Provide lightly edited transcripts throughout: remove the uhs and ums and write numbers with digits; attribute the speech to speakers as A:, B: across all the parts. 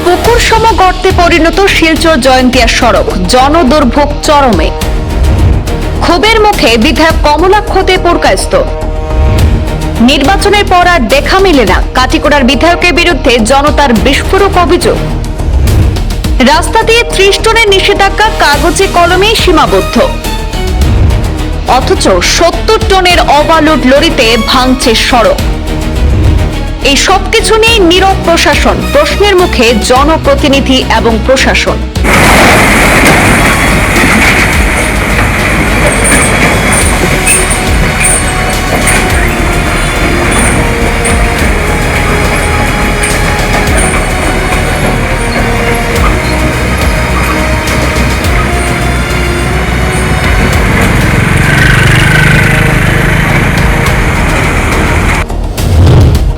A: পুকুর সম গর্তে পরিণত শিলচর জয়ন্তিয়া সড়ক, জনদুর্ভোগ চরমে। ক্ষোভের মুখে বিধায়ক কমলাক্ষতে পুরকায়স্ত। নির্বাচনের পর আর দেখা মেলে না কাটিগড়ার বিধায়কের বিরুদ্ধে জনতার বিস্ফোরক অভিযোগ। রাস্তা দিয়ে 30 টনের নিষেধাজ্ঞা কাগজে কলমেই সীমাবদ্ধ, অথচ 70 টনের ওভারলোড লরিতে ভাঙছে সড়ক। এই সবকিছু নিয়ে নীরব প্রশাসন, প্রশ্নের মুখে জনপ্রতিনিধি এবং প্রশাসন।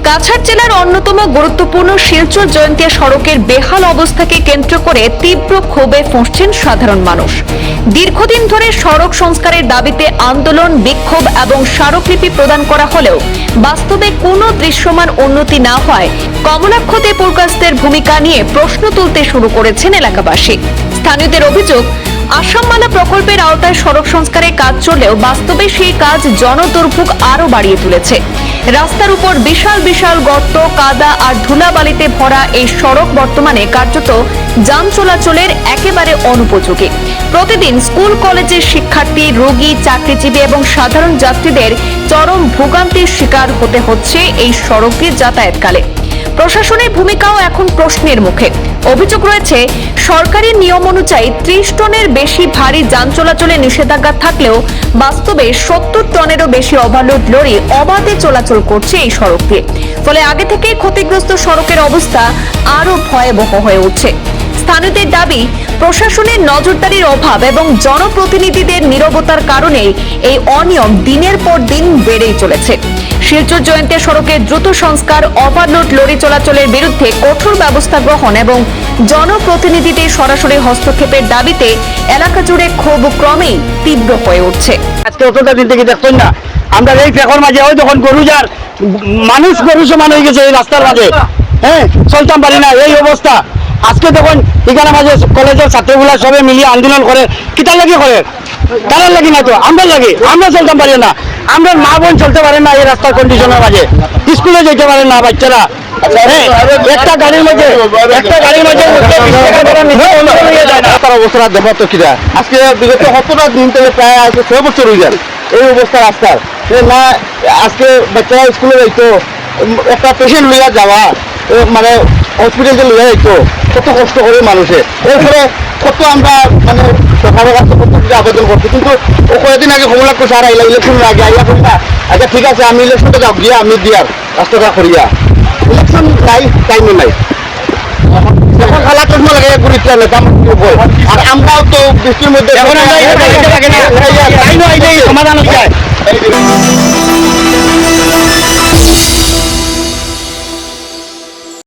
A: কাছাড় জেলার অন্যতম গুরুত্বপূর্ণ শিলচর জয়ন্তিয়া সড়কের বেহাল অবস্থাকে কেন্দ্র করে তীব্র ক্ষোভে ফুঁসছেন সাধারণ মানুষ। দীর্ঘদিন ধরে সড়ক সংস্কারের দাবিতে আন্দোলন, বিক্ষোভ এবং স্মারকলিপি প্রদান করা হলেও বাস্তবে কোনো দৃশ্যমান উন্নতি না হয় কমলাক্ষতে পুরকায়স্তের ভূমিকা নিয়ে প্রশ্ন তুলতে শুরু করেছেন এলাকাবাসী। স্থানীয়দের অভিযোগ, আসামমালা প্রকল্পের আওতায় সড়ক সংস্কারের কাজ চললেও বাস্তবে সেই কাজ জনদুর্ভোগ আরো বাড়িয়ে তুলেছে। রাস্তার উপর বিশাল বিশাল গর্ত, কাদা আর ধুলাবালিতে ভরা এই সড়ক বর্তমানে কার্যত যান চলাচলের একেবারে অনুপযোগী। প্রতিদিন স্কুল কলেজের শিক্ষার্থী, রোগী, চাকরিজীবী এবং সাধারণ যাত্রীদের চরম ভোগান্তির শিকার হতে হচ্ছে এই সড়ক দিয়ে যাতায়াতকালে। প্রশাসনের ভূমিকাও এখন প্রশ্নের মুখে। অভিযোগ রয়েছে, সরকারি নিয়ম অনুযায়ী 30 টনের বেশি ভারী যান চলাচলে নিষেধাজ্ঞা থাকলেও বাস্তবে 70 টনেরও বেশি ওভারলোড লরি অবাধে চলাচল করছে এই সড়ক দিয়ে। ফলে আগে থেকেই ক্ষতিগ্রস্ত সড়কের অবস্থা আরো ভয়াবহ হয়ে উঠছে। স্থানীয়দের দাবি, প্রশাসনের নজরদারির অভাব এবং জনপ্রতিনিধিদের নীরবতার কারণেই এই অনিয়ম দিনের পর দিন বেড়েই চলেছে। শিলচর জয়ন্তিয়া সড়কের দ্রুত সংস্কার, ওভারলোড লরি চলাচলের বিরুদ্ধে কঠোর ব্যবস্থা গ্রহণ এবং জনপ্রতিনিধিদের সরাসরি হস্তক্ষেপের দাবিতে এলাকা জুড়ে ক্ষোভ ক্রমেই তীব্র হয়ে উঠছে।
B: আজকে অতটা দিন থেকে দেখতেন না, আমরা এই ফেকর মাঝে হয় তখন গরু যার মানুষ গরু সমান হয়ে গেছে এই রাস্তার মাঝে। চলতাম পারি না এই অবস্থা। আজকে তখন এখানে মাঝে কলেজের ছাত্রগুলা সবে মিলিয়ে আন্দোলন করে, কিতার লাগি করে, কারার লাগি না তো আমরা লাগি, আমরা চলতাম পারি না। আমরা মা বোন চলতে পারে না এই রাস্তার কন্ডিশনের মাঝে, স্কুলে যেতে পারে না বাচ্চারা। একটা গাড়ির মাঝে রাস্তার অবস্থা দেখা তো কিনা আজকে বিগত 70টা দিন থেকে প্রায় আজকে 6 বছর হয়ে যায় এই অবস্থা রাস্তার। না আজকে বাচ্চারা স্কুলে যাইতো, একটা পেশেন্ট লইয়া যাওয়া মানে হসপিটালে লইয়া যাইতো, কত কষ্ট করে মানুষে। এরপরে কত আমরা মানে সরকারের কাছে কত কিছু আবেদন করছি, কিন্তু ও কয়েকদিন আগে কমলাক্ষ স্যার আইলা ইলেকশনের আগে আইয়া করি না, আচ্ছা ঠিক আছে আমি ইলেকশনটা যাব গিয়া আমি দিয়ার রাস্তাটা করিয়া। ইলেকশন নাই, টাইমে নাই, এখন খেলা করবো লাগে গুরুত্ব নেতা। আর আমরাও তো বৃষ্টির মধ্যে সমাধান হয়ে যায়,